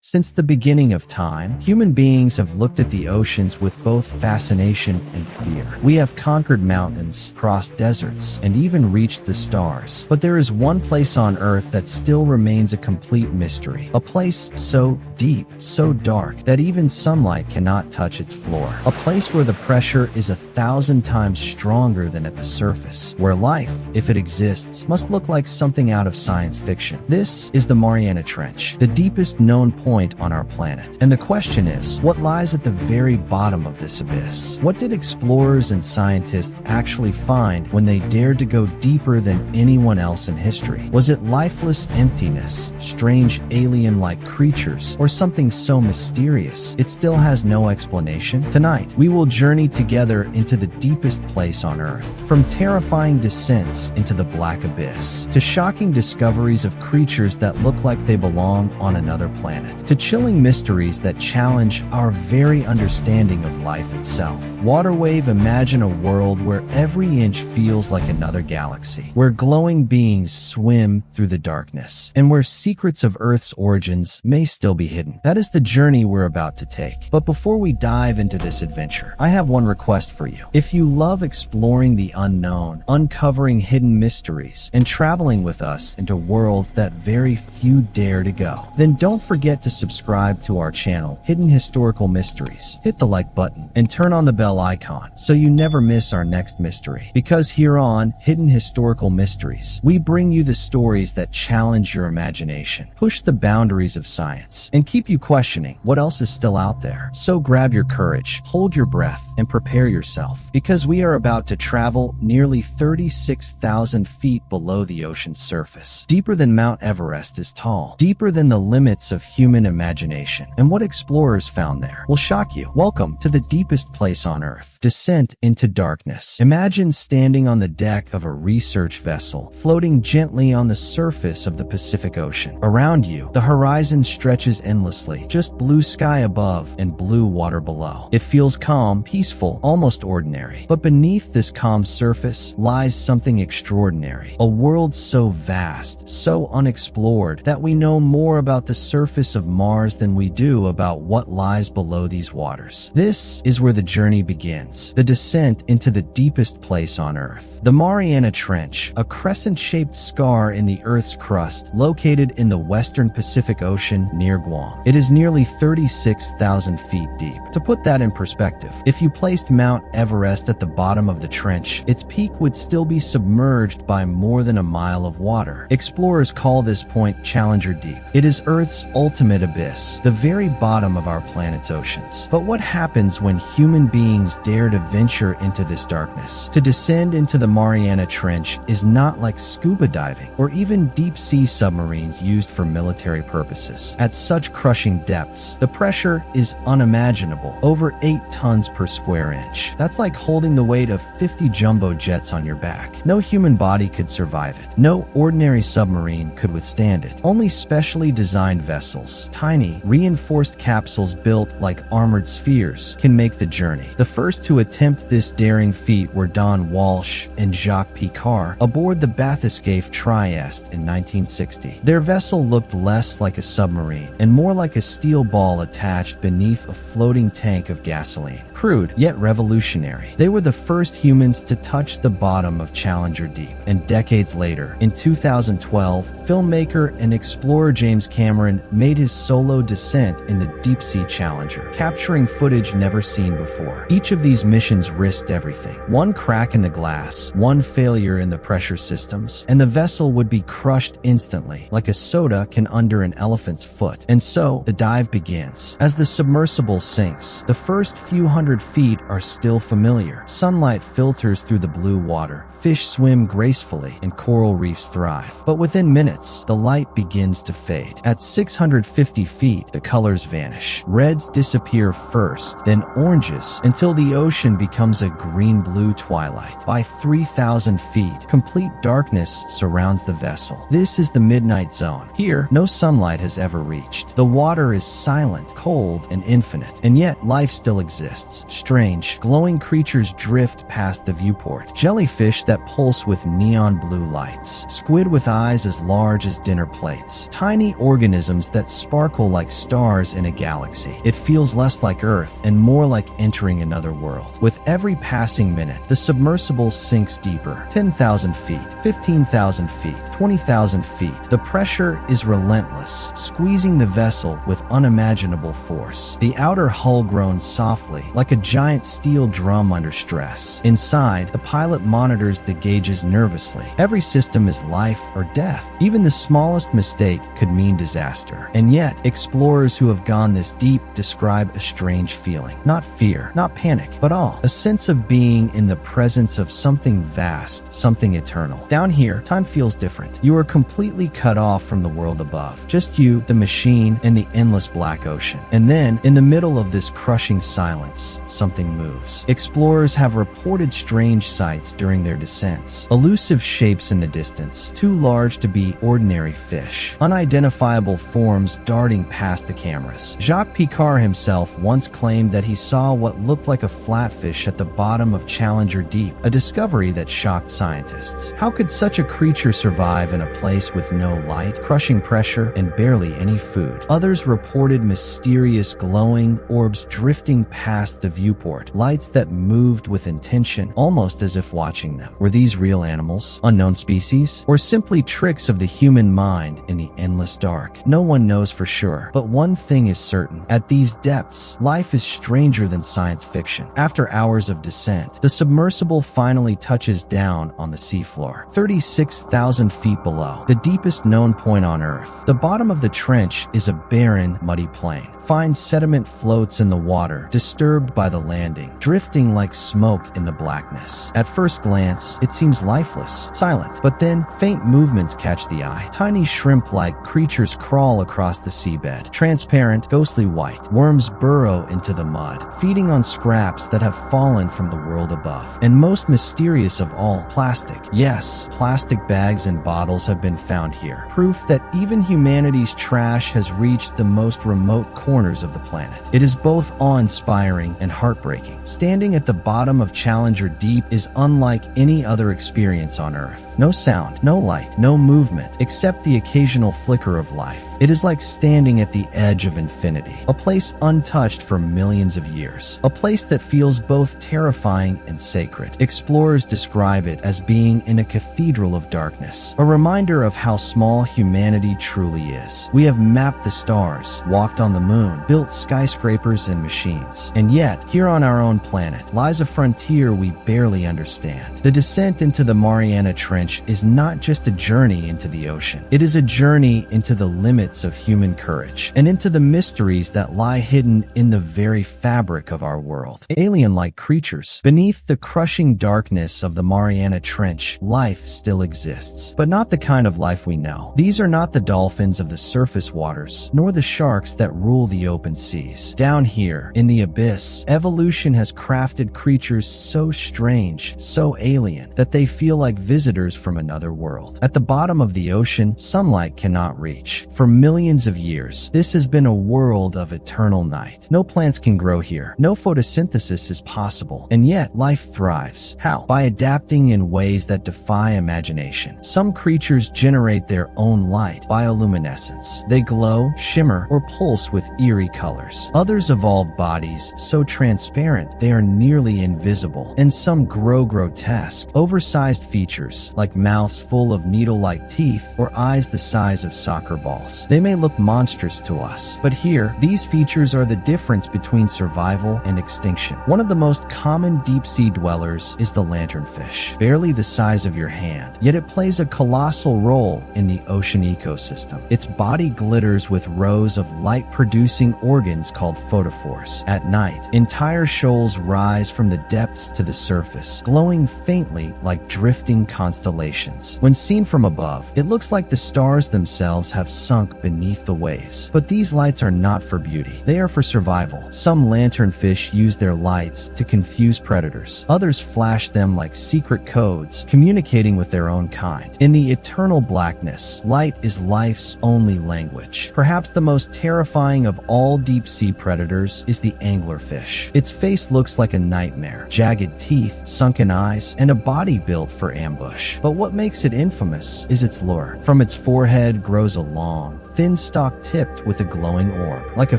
Since the beginning of time, human beings have looked at the oceans with both fascination and fear. We have conquered mountains, crossed deserts, and even reached the stars. But there is one place on Earth that still remains a complete mystery. A place so deep, so dark, that even sunlight cannot touch its floor. A place where the pressure is 1,000 times stronger than at the surface. Where life, if it exists, must look like something out of science fiction. This is the Mariana Trench, the deepest known point on our planet. And the question is, what lies at the very bottom of this abyss? What did explorers and scientists actually find when they dared to go deeper than anyone else in history? Was it lifeless emptiness, strange alien-like creatures, or something so mysterious it still has no explanation? Tonight, we will journey together into the deepest place on Earth. From terrifying descents into the black abyss, to shocking discoveries of creatures that look like they belong on another planet, to chilling mysteries that challenge our very understanding of life itself. Waterwave, imagine a world where every inch feels like another galaxy, where glowing beings swim through the darkness, and where secrets of Earth's origins may still be hidden. That is the journey we're about to take. But before we dive into this adventure, I have one request for you. If you love exploring the unknown, uncovering hidden mysteries, and traveling with us into worlds that very few dare to go, then don't forget to subscribe to our channel, Hidden Historical Mysteries. Hit the like button and turn on the bell icon so you never miss our next mystery. Because here on Hidden Historical Mysteries, we bring you the stories that challenge your imagination, push the boundaries of science, and keep you questioning what else is still out there. So grab your courage, hold your breath, and prepare yourself, because we are about to travel nearly 36,000 feet below the ocean's surface. Deeper than Mount Everest is tall, deeper than the limits of human imagination. And what explorers found there will shock you. Welcome to the deepest place on Earth. Descent into darkness. Imagine standing on the deck of a research vessel, floating gently on the surface of the Pacific Ocean. Around you, the horizon stretches endlessly, just blue sky above and blue water below. It feels calm, peaceful, almost ordinary. But beneath this calm surface lies something extraordinary. A world so vast, so unexplored, that we know more about the surface of Mars than we do about what lies below these waters. This is where the journey begins, the descent into the deepest place on Earth. The Mariana Trench, a crescent-shaped scar in the Earth's crust located in the western Pacific Ocean near Guam. It is nearly 36,000 feet deep. To put that in perspective, if you placed Mount Everest at the bottom of the trench, its peak would still be submerged by more than a mile of water. Explorers call this point Challenger Deep. It is Earth's ultimate abyss, the very bottom of our planet's oceans. But what happens when human beings dare to venture into this darkness? To descend into the Mariana Trench is not like scuba diving or even deep-sea submarines used for military purposes. At such crushing depths, the pressure is unimaginable, over 8 tons per square inch. That's like holding the weight of 50 jumbo jets on your back. No human body could survive it. No ordinary submarine could withstand it. Only specially designed vessels, tiny, reinforced capsules built like armored spheres, can make the journey. The first to attempt this daring feat were Don Walsh and Jacques Picard aboard the Bathyscaphe Trieste in 1960. Their vessel looked less like a submarine and more like a steel ball attached beneath a floating tank of gasoline. Crude, yet revolutionary. They were the first humans to touch the bottom of Challenger Deep. And decades later, in 2012, filmmaker and explorer James Cameron made his solo descent in the deep-sea Challenger, capturing footage never seen before. Each of these missions risked everything. One crack in the glass, one failure in the pressure systems, and the vessel would be crushed instantly, like a soda can under an elephant's foot. And so, the dive begins. As the submersible sinks, the first few hundred feet are still familiar. Sunlight filters through the blue water, fish swim gracefully, and coral reefs thrive. But within minutes, the light begins to fade. At 650 feet, the colors vanish. Reds disappear first, then oranges, until the ocean becomes a green-blue twilight. By 3,000 feet, complete darkness surrounds the vessel. This is the midnight zone. Here, no sunlight has ever reached. The water is silent, cold, and infinite, and yet life still exists. Strange, glowing creatures drift past the viewport. Jellyfish that pulse with neon blue lights. Squid with eyes as large as dinner plates. Tiny organisms that sparkle like stars in a galaxy. It feels less like Earth and more like entering another world. With every passing minute, the submersible sinks deeper. 10,000 feet, 15,000 feet, 20,000 feet. The pressure is relentless, squeezing the vessel with unimaginable force. The outer hull groans softly, like a giant steel drum under stress. Inside, the pilot monitors the gauges nervously. Every system is life or death. Even the smallest mistake could mean disaster. And yet, explorers who have gone this deep describe a strange feeling. Not fear, not panic, but awe. A sense of being in the presence of something vast, something eternal. Down here, time feels different. You are completely cut off from the world above. Just you, the machine, and the endless black ocean. And then, in the middle of this crushing silence, something moves. Explorers have reported strange sights during their descents. Elusive shapes in the distance, too large to be ordinary fish. Unidentifiable forms darting past the cameras. Jacques Picard himself once claimed that he saw what looked like a flatfish at the bottom of Challenger Deep, a discovery that shocked scientists. How could such a creature survive in a place with no light, crushing pressure, and barely any food? Others reported mysterious glowing orbs drifting past the viewport, lights that moved with intention, almost as if watching them. Were these real animals, unknown species, or simply tricks of the human mind in the endless dark? No one knows for sure, but one thing is certain. At these depths, life is stranger than science fiction. After hours of descent, the submersible finally touches down on the seafloor, 36,000 feet below, the deepest known point on Earth. The bottom of the trench is a barren, muddy plain. Fine sediment floats in the water, disturbed by the landing, drifting like smoke in the blackness. At first glance, it seems lifeless, silent, but then faint movements catch the eye. Tiny shrimp-like creatures crawl across the seabed, transparent, ghostly white. Worms burrow into the mud, feeding on scraps that have fallen from the world above. And most mysterious of all, plastic. Yes, plastic bags and bottles have been found here. Proof that even humanity's trash has reached the most remote corners of the planet. It is both awe-inspiring and heartbreaking. Standing at the bottom of Challenger Deep is unlike any other experience on Earth. No sound, no light, no movement, except the occasional flicker of life. It is like standing at the edge of infinity, a place untouched for millions of years, a place that feels both terrifying and sacred. Explorers describe it as being in a cathedral of darkness, a reminder of how small humanity truly is. We have mapped the stars, walked on the moon, built skyscrapers and machines, and yet, here on our own planet, lies a frontier we barely understand. The descent into the Mariana Trench is not just a journey into the ocean. It is a journey into the limits of human courage, and into the mysteries that lie hidden in the very fabric of our world. Alien-like creatures. Beneath the crushing darkness of the Mariana Trench, life still exists, but not the kind of life we know. These are not the dolphins of the surface waters, nor the sharks that rule the open seas. Down here, in the abyss, evolution has crafted creatures so strange, so alien, that they feel like visitors from another world. At the bottom of the ocean, sunlight cannot reach. For millions of years, this has been a world of eternal night. No plants can grow here. No photosynthesis is possible. And yet, life thrives. How? By adapting in ways that defy imagination. Some creatures generate their own light, bioluminescence. They glow, shimmer, or pulse with eerie colors. Others evolve bodies so transparent they are nearly invisible. And some grow grotesque, oversized features, like mouths full of needle-like teeth or eyes the size of soccer balls. They may look monstrous to us, but here, these features are the difference between survival and extinction. One of the most common deep-sea dwellers is the lanternfish, barely the size of your hand, yet it plays a colossal role in the ocean ecosystem. Its body glitters with rows of light-producing organs called photophores. At night, entire shoals rise from the depths to the surface, glowing faintly like drifting constellations. When seen from above, it looks like the stars themselves have sunk beneath the waves. But these lights are not for beauty. They are for survival. Some lanternfish use their lights to confuse predators. Others flash them like secret codes, communicating with their own kind. In the eternal blackness, light is life's only language. Perhaps Perhaps the most terrifying of all deep-sea predators is the anglerfish. Its face looks like a nightmare, jagged teeth, sunken eyes, and a body built for ambush. But what makes it infamous is its lure. From its forehead grows a long, thin stalk tipped with a glowing orb. Like a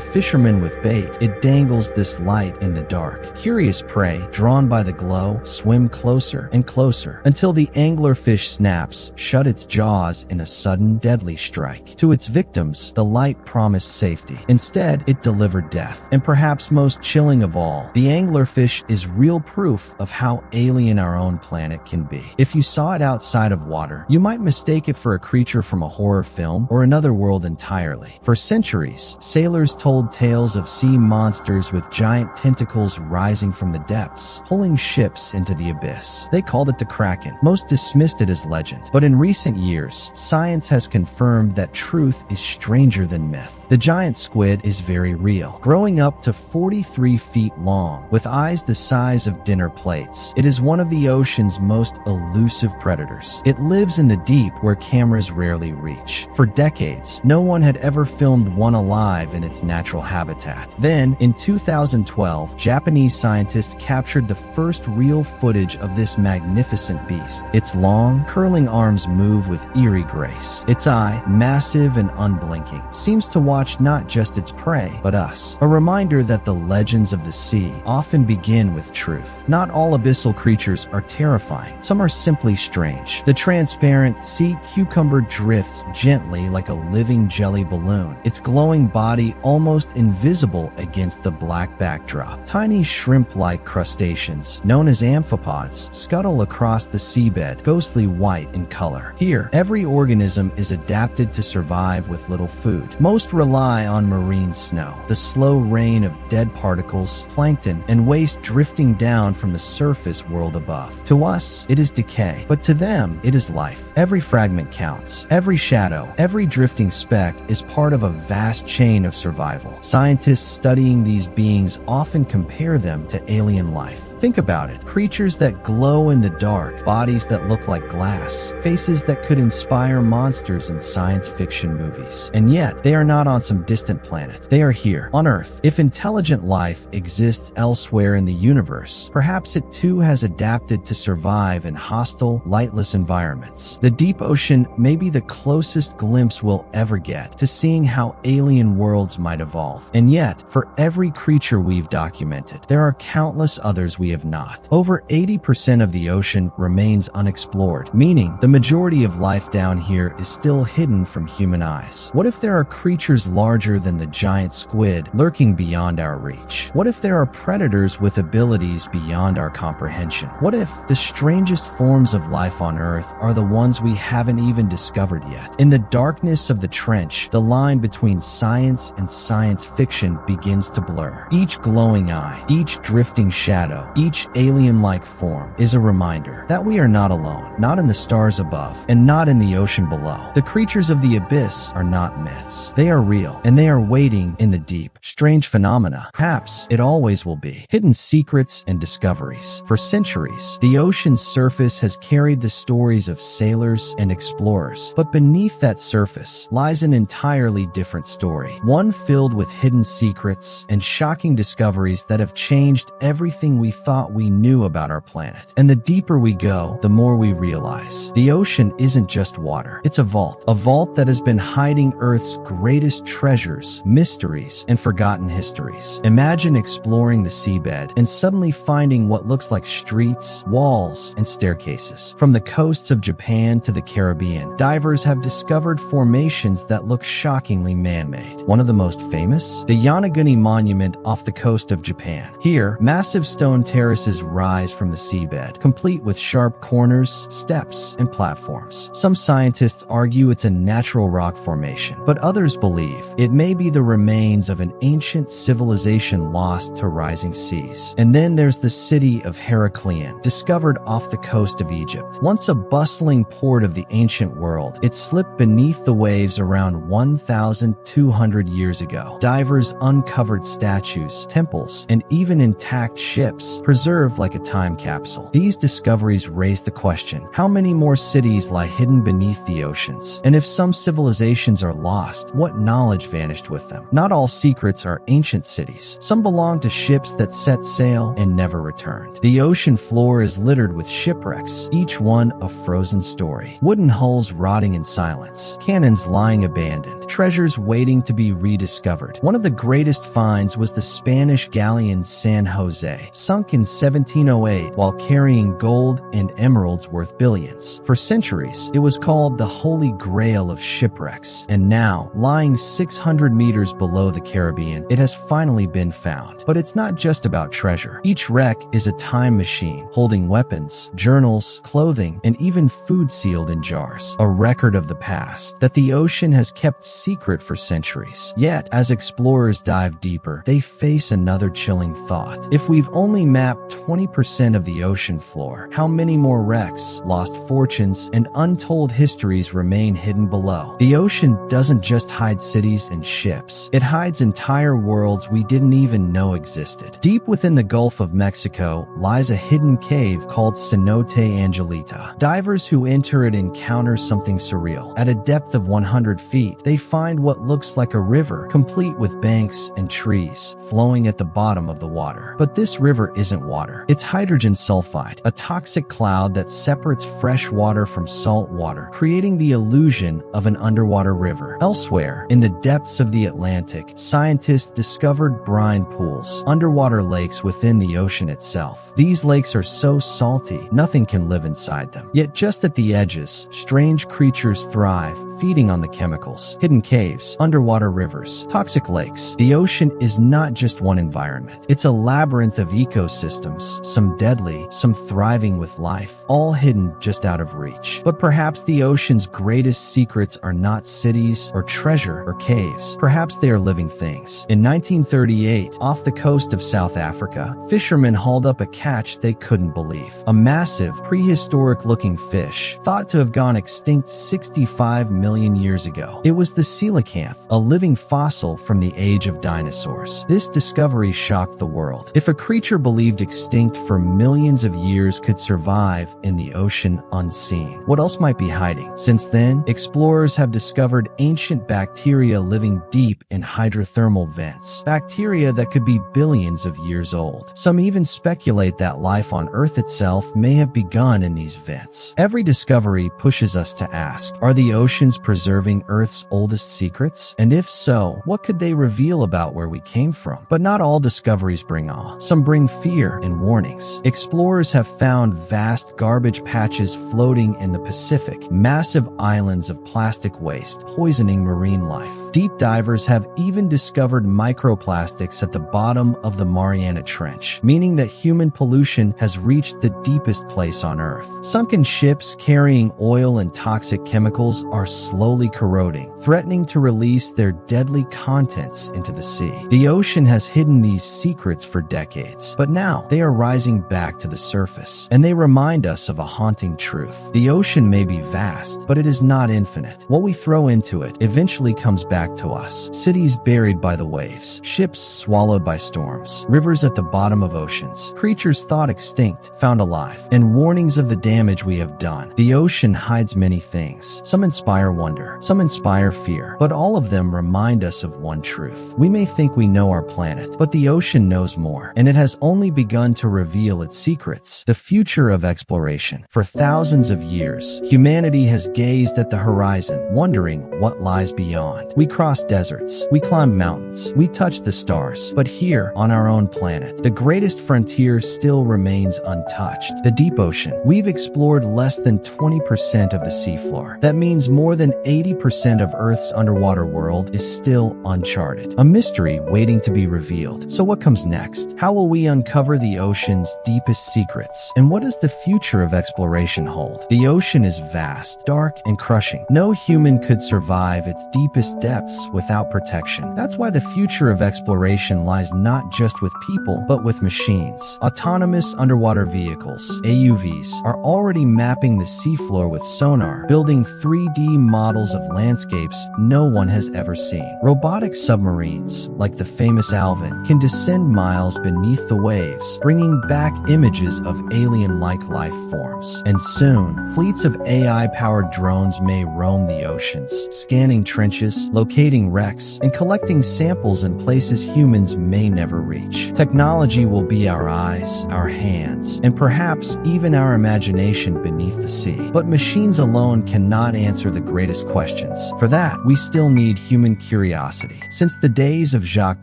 fisherman with bait, it dangles this light in the dark. Curious prey, drawn by the glow, swim closer and closer until the anglerfish snaps shut its jaws in a sudden, deadly strike. To its victims, the light promised safety. Instead, it delivered death. And perhaps most chilling of all, the anglerfish is real proof of how alien our own planet can be. If you saw it outside of water, you might mistake it for a creature from a horror film or another world entirely. For centuries, sailors told tales of sea monsters with giant tentacles rising from the depths, pulling ships into the abyss. They called it the Kraken. Most dismissed it as legend. But in recent years, science has confirmed that truth is stranger than myth. The giant squid is very real, growing up to 43 feet long, with eyes the size of dinner plates. It is one of the ocean's most elusive predators. It lives in the deep where cameras rarely reach. For decades, no one had ever filmed one alive in its natural habitat. Then, in 2012, Japanese scientists captured the first real footage of this magnificent beast. Its long, curling arms move with eerie grace. Its eye, massive and unblinking, seems to watch not just its prey, but us. A reminder that the legends of the sea often begin with truth. Not all abyssal creatures are terrifying. Some are simply strange. The transparent sea cucumber drifts gently like a living jelly balloon, its glowing body almost invisible against the black backdrop. Tiny shrimp-like crustaceans, known as amphipods, scuttle across the seabed, ghostly white in color. Here, every organism is adapted to survive with little food. Most rely on marine snow, the slow rain of dead particles, plankton, and waste drifting down from the surface world above. To us, it is decay, but to them, it is life. Every fragment counts. Every shadow, every drifting speck is part of a vast chain of survival. Scientists studying these beings often compare them to alien life. Think about it. Creatures that glow in the dark, bodies that look like glass, faces that could inspire monsters in science fiction movies. And yet, they are not on some distant planet. They are here, on Earth. If intelligent life exists elsewhere in the universe, perhaps it too has adapted to survive in hostile, lightless environments. The deep ocean may be the closest glimpse we'll ever get to seeing how alien worlds might evolve. And yet, for every creature we've documented, there are countless others we have not. Over 80% of the ocean remains unexplored, meaning the majority of life down here is still hidden from human eyes. What if there are creatures larger than the giant squid lurking beyond our reach? What if there are predators with abilities beyond our comprehension? What if the strangest forms of life on Earth are the ones we haven't even discovered yet? In the darkness of the trench, the line between science and science fiction begins to blur. Each glowing eye, each drifting shadow, each alien-like form is a reminder that we are not alone, not in the stars above, and not in the ocean below. The creatures of the abyss are not myths. They are real, and they are waiting in the deep. Strange phenomena. Perhaps it always will be. Hidden secrets and discoveries. For centuries, the ocean's surface has carried the stories of sailors and explorers. But beneath that surface lies an entirely different story. One filled with hidden secrets and shocking discoveries that have changed everything we thought we knew about our planet. And the deeper we go, the more we realize the ocean isn't just water. It's a vault that has been hiding Earth's greatest treasures, mysteries, and forgotten histories. Imagine exploring the seabed and suddenly finding what looks like streets, walls, and staircases. From the coasts of Japan to the Caribbean, divers have discovered formations that look shockingly man-made. One of the most famous? The Yonaguni Monument off the coast of Japan. Here, massive stone terraces rise from the seabed, complete with sharp corners, steps, and platforms. Some scientists argue it's a natural rock formation, but others believe it may be the remains of an ancient civilization lost to rising seas. And then there's the city of Heracleion, discovered off the coast of Egypt. Once a bustling port of the ancient world, it slipped beneath the waves around 1,200 years ago. Divers uncovered statues, temples, and even intact ships, preserved like a time capsule. These discoveries raise the question, how many more cities lie hidden beneath the oceans? And if some civilizations are lost, what knowledge vanished with them? Not all secrets are ancient cities. Some belong to ships that set sail and never returned. The ocean floor is littered with shipwrecks, each one a frozen story. Wooden hulls rotting in silence, cannons lying abandoned, treasures waiting to be rediscovered. One of the greatest finds was the Spanish galleon San Jose, sunk in 1708 while carrying gold and emeralds worth billions. For centuries, it was called the Holy Grail of shipwrecks, and now, lying 600 meters below the Caribbean, it has finally been found. But it's not just about treasure. Each wreck is a time machine, holding weapons, journals, clothing, and even food sealed in jars. A record of the past that the ocean has kept secret for centuries. Yet, as explorers dive deeper, they face another chilling thought. If we've only mapped 20% of the ocean floor, how many more wrecks, lost fortunes, and untold histories remain hidden below? The ocean doesn't just hide cities and ships. It hides entire worlds we didn't even know existed. Deep within the Gulf of Mexico lies a hidden cave called Cenote Angelita. Divers who enter it encounter something surreal. At a depth of 100 feet, they find what looks like a river, complete with banks and trees, flowing at the bottom of the water. But this river isn't water. It's hydrogen sulfide, a toxic cloud that separates fresh water from salt water, creating the illusion of an underwater river. Elsewhere, in the depths of the Atlantic, scientists discovered brine pools, underwater lakes within the ocean itself. These lakes are so salty, nothing can live inside them. Yet just at the edges, strange creatures thrive, feeding on the chemicals. Hidden caves, underwater rivers, toxic lakes. The ocean is not just one environment. It's a labyrinth of ecosystems, some deadly, some thriving with life, all hidden just out of reach. But perhaps the ocean's greatest secrets are not cities or treasure or caves. Perhaps they are living things. In 1938, off the coast of South Africa, fishermen hauled up a catch they couldn't believe. A massive, prehistoric-looking fish, thought to have gone extinct 65 million years ago. It was the coelacanth, a living fossil from the age of dinosaurs. This discovery shocked the world. If a creature believed extinct for millions of years could survive in the ocean unseen, what else might be hiding? Since then, explorers have discovered ancient bacteria living deep in hydrothermal vents, bacteria that could be billions of years old. Some even speculate that life on Earth itself may have begun in these vents. Every discovery pushes us to ask, are the oceans preserving Earth's oldest secrets? And if so, what could they reveal about where we came from? But not all discoveries bring awe. Some bring fear and warnings. Explorers have found vast garbage patches floating in the Pacific, massive islands of plastic waste, poisoning marine life. Deep divers have even discovered microplastics at the bottom of the Mariana Trench, meaning that human pollution has reached the deepest place on Earth. Sunken ships carrying oil and toxic chemicals are slowly corroding, threatening to release their deadly contents into the sea. The ocean has hidden these secrets for decades, but now they are rising back to the surface, and they remind us of a haunting truth. The ocean may be vast, but it is not infinite. What we throw into it eventually comes back to us. Cities buried by the waves, ships swallowed by storms, rivers at the bottom of oceans, creatures thought extinct, found alive, and warnings of the damage we have done. The ocean hides many things. Some inspire wonder, some inspire fear, but all of them remind us of one truth. We may think we know our planet, but the ocean knows more, and it has only begun to reveal its secrets. The future of exploration. For thousands of years, humanity has gazed at the horizon, wondering what lies beyond. We cross deserts, we climb mountains, we touch the stars, but here, on our own planet, the greatest frontier still remains untouched. The deep ocean. We've explored less than 20% of the seafloor. That means more than 80% of Earth's underwater world is still uncharted. A mystery waiting to be revealed. So what comes next? How will we uncover the ocean's deepest secrets? And what does the future of exploration hold? The ocean is vast, dark, and crushing. No human could survive its deepest depths without protection. That's why the future of exploration lies not just with people, but with machines. Autonomous underwater vehicles, AUVs, are already mapping the seafloor with sonar, building 3D models of landscapes no one has ever seen. Robotic submarines, like the famous Alvin, can descend miles beneath the waves, bringing back images of alien-like life forms. And soon, fleets of AI-powered drones may roam the oceans, scanning trenches, locating wrecks, and collecting samples in places humans may never reach. Technology will be our eyes, our hands, and perhaps even our imagination beneath the sea. But machines alone cannot answer the greatest questions. For that, we still need human curiosity. Since the days of Jacques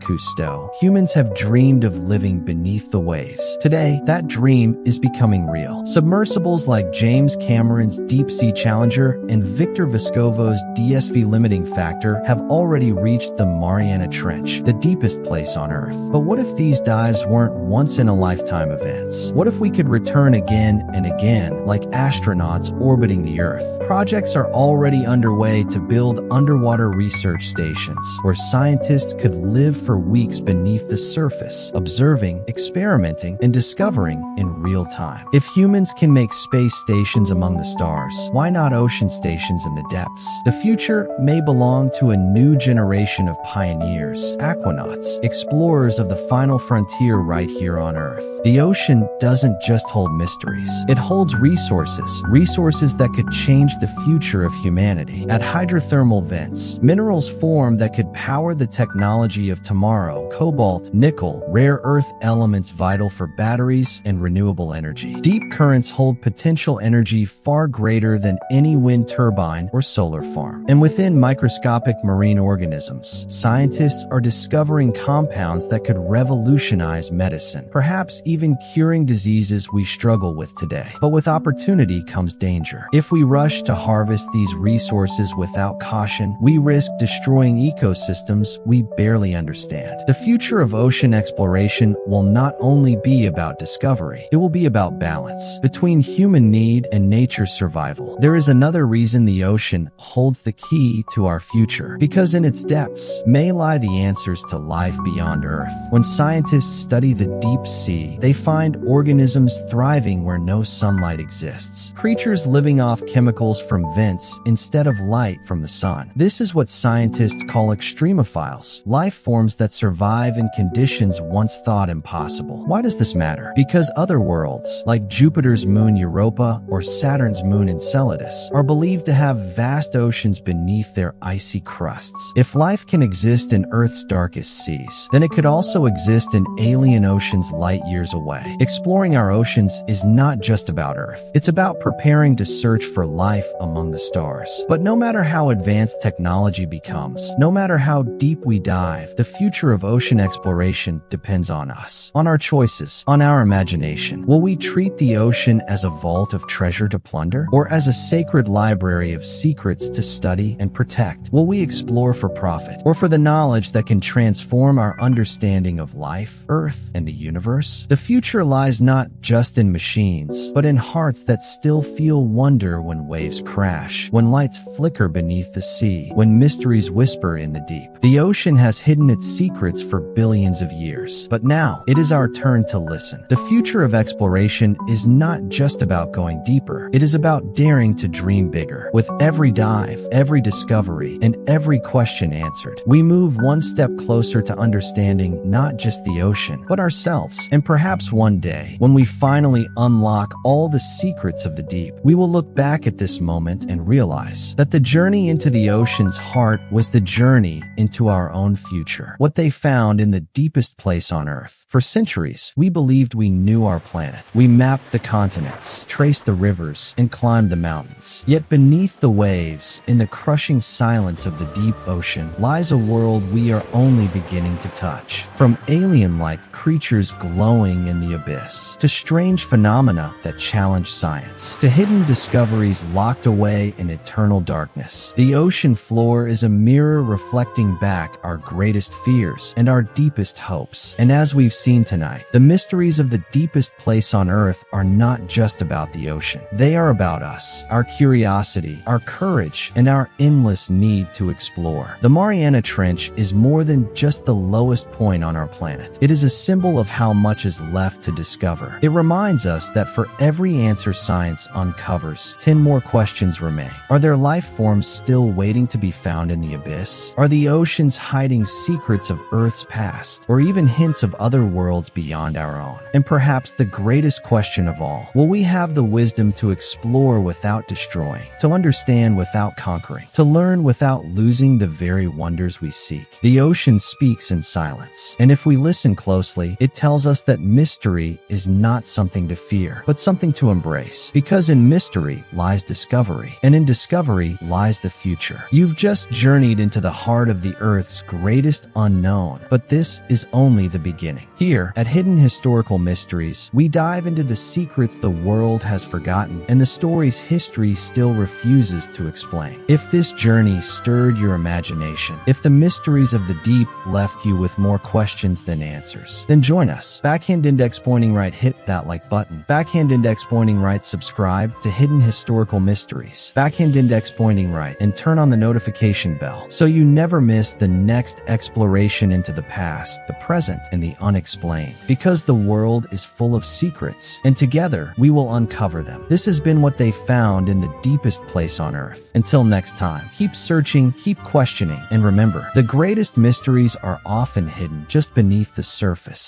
Cousteau, humans have dreamed of living beneath the waves. Today, that dream is becoming real. Submersibles like James Cameron's Deep Sea Challenger and Victor Vescovo's DSV Limiting Factor have already reached the Mariana Trench, the deepest place on Earth. But what if these dives weren't once-in-a-lifetime events? What if we could return again and again, like astronauts orbiting the Earth? Projects are already underway to build underwater research stations, where scientists could live for weeks beneath the surface, observing, experimenting, and discovering in real time. If humans can make space stations among the stars, why not ocean stations in the depths? The future may belong to a new generation of pioneers, aquanauts, explorers of the final frontier right here on Earth. The ocean doesn't just hold mysteries. It holds resources that could change the future of humanity. At hydrothermal vents, minerals form that could power the technology of tomorrow: cobalt, nickel, rare earth elements vital for batteries and renewable energy. Deep currents hold potential energy far greater than any wind turbine or solar farm. And within microscopic marine organisms, scientists are discovering compounds that could revolutionize medicine, perhaps even curing diseases we struggle with today. But with opportunity comes danger. If we rush to harvest these resources without caution, we risk destroying ecosystems we barely understand. The future of ocean exploration will not only be about discovery, it will be about balance between human need and nature's survival. There is another reason the ocean holds the key to our future, because in its depths may lie the answers to life beyond Earth. When scientists study the deep sea, they find organisms thriving where no sunlight exists, creatures living off chemicals from vents instead of light from the sun. This is what scientists call extremophiles, life forms that survive in conditions once thought impossible. Why does this matter? Because other worlds, like Jupiter's moon Europa or Saturn's moon Enceladus, are believed to have vast oceans beneath their icy crusts. If life can exist in Earth's darkest seas, then it could also exist in alien oceans light years away. Exploring our oceans is not just about Earth. It's about preparing to search for life among the stars. But no matter how advanced technology becomes, no matter how deep we dive, the future of ocean exploration depends on us, on our choices, on our imagination. Will we treat the ocean as a vault of treasure to plunder, or as a sacred library of secrets to study and protect? Will we explore for profit, or for the knowledge that can transform our understanding of life, Earth, and the universe? The future lies not just in machines, but in hearts that still feel wonder when waves crash, when lights flicker beneath the sea, when mysteries whisper in the deep. The ocean has hidden its secrets for billions of years, but now it is our turn to listen. The future of exploration is not just about going deeper. It is about daring to dream bigger. With every dive, every discovery, and every question answered, we move one step closer to understanding not just the ocean, but ourselves. And perhaps one day, when we finally unlock all the secrets of the deep, we will look back at this moment and realize that the journey into the ocean's heart was the journey into our own future. What they found in the deepest place on Earth. For centuries, we believed we knew our planet. We mapped the continents, traced the rivers, and climbed the mountains. Yet beneath the waves, in the crushing silence of the deep ocean, lies a world we are only beginning to touch. From alien-like creatures glowing in the abyss, to strange phenomena that challenge science, to hidden discoveries locked away in eternal darkness. The ocean floor is a mirror reflecting back our greatest fears and our deepest hopes. And as we've seen tonight, the mysteries of the deepest place on Earth are not just about the ocean. They are about us, our curiosity, our courage, and our endless need to explore. The Mariana Trench is more than just the lowest point on our planet. It is a symbol of how much is left to discover. It reminds us that for every answer science uncovers, 10 more questions remain. Are there life forms still waiting waiting to be found in the abyss? Are the oceans hiding secrets of Earth's past, or even hints of other worlds beyond our own? And perhaps the greatest question of all, will we have the wisdom to explore without destroying, to understand without conquering, to learn without losing the very wonders we seek? The ocean speaks in silence, and if we listen closely, it tells us that mystery is not something to fear, but something to embrace. Because in mystery lies discovery, and in discovery lies the future. You've just journeyed into the heart of the Earth's greatest unknown, but this is only the beginning. Here, at Hidden Historical Mysteries, we dive into the secrets the world has forgotten and the stories history still refuses to explain. If this journey stirred your imagination, if the mysteries of the deep left you with more questions than answers, then join us. Backhand index pointing right, hit that like button. Backhand index pointing right, subscribe to Hidden Historical Mysteries. Backhand index pointing right, and turn on the notification bell so you never miss the next exploration into the past, the present, and the unexplained. Because the world is full of secrets, and together we will uncover them. This has been What They Found in the Deepest Place on Earth. Until next time, keep searching, keep questioning, and remember, the greatest mysteries are often hidden just beneath the surface.